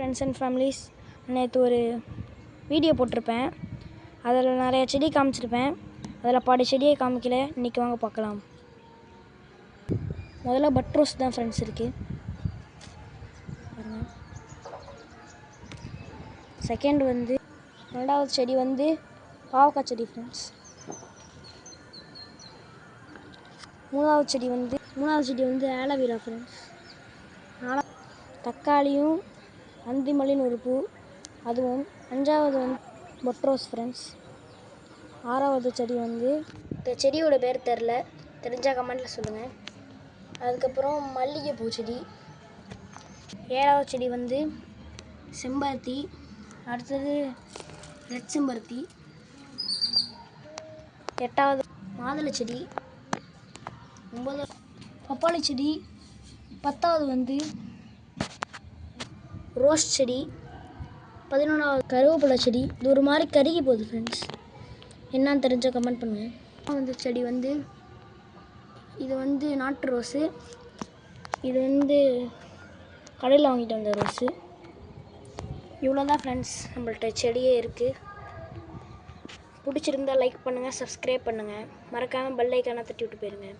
Friends and families, நேற்று ஒரு video போட்டிருப்பேன். அதில் நிறைய செடி காமிச்சிருப்பேன். அதில் பாதி செடியை காமிக்கல. இன்றைக்கி வாங்க பார்க்கலாம். முதல்ல பட் ரோஸ் தான் ஃப்ரெண்ட்ஸ் இருக்குது. செகண்ட் வந்து ரெண்டாவது செடி வந்து பாவக்காய் செடி ஃப்ரெண்ட்ஸ். மூணாவது செடி வந்து ஆலோவேரா ஃப்ரெண்ட்ஸ். தக்காளியும் அந்திமல்லின்னு ஒரு பூ, அதுவும். அஞ்சாவது வந்து பட் ரோஸ் ஃப்ரெண்ட்ஸ். ஆறாவது செடி வந்து இந்த செடியோட பேர் தெரிஞ்சால் கமெண்டில் சொல்லுங்கள். அதுக்கப்புறம் மல்லிகைப்பூ செடி. ஏழாவது செடி வந்து செம்பருத்தி. அடுத்தது ரெட் செம்பருத்தி. எட்டாவது மாதுளை செடி. 9வது பப்பாளி செடி. 10வது வந்து ரோஸ் செடி. 11வது கருவேப்பிலை செடி. இது ஒரு மாதிரி கருகி போகுது ஃப்ரெண்ட்ஸ். என்னன்னு தெரிஞ்சால் கமெண்ட் பண்ணுங்கள். வந்து செடி வந்து இது வந்து நாட்டு ரோஸு. இது வந்து கடையில் வாங்கிட்டு வந்த ரோஸு. இவ்வளோ தான் ஃப்ரெண்ட்ஸ் நம்மள்ட்ட செடியே இருக்குது. பிடிச்சிருந்தால் லைக் பண்ணுங்கள், சப்ஸ்கிரைப் பண்ணுங்கள், மறக்காமல் பெல் ஐக்கானை தட்டி விட்டு போயிருங்க.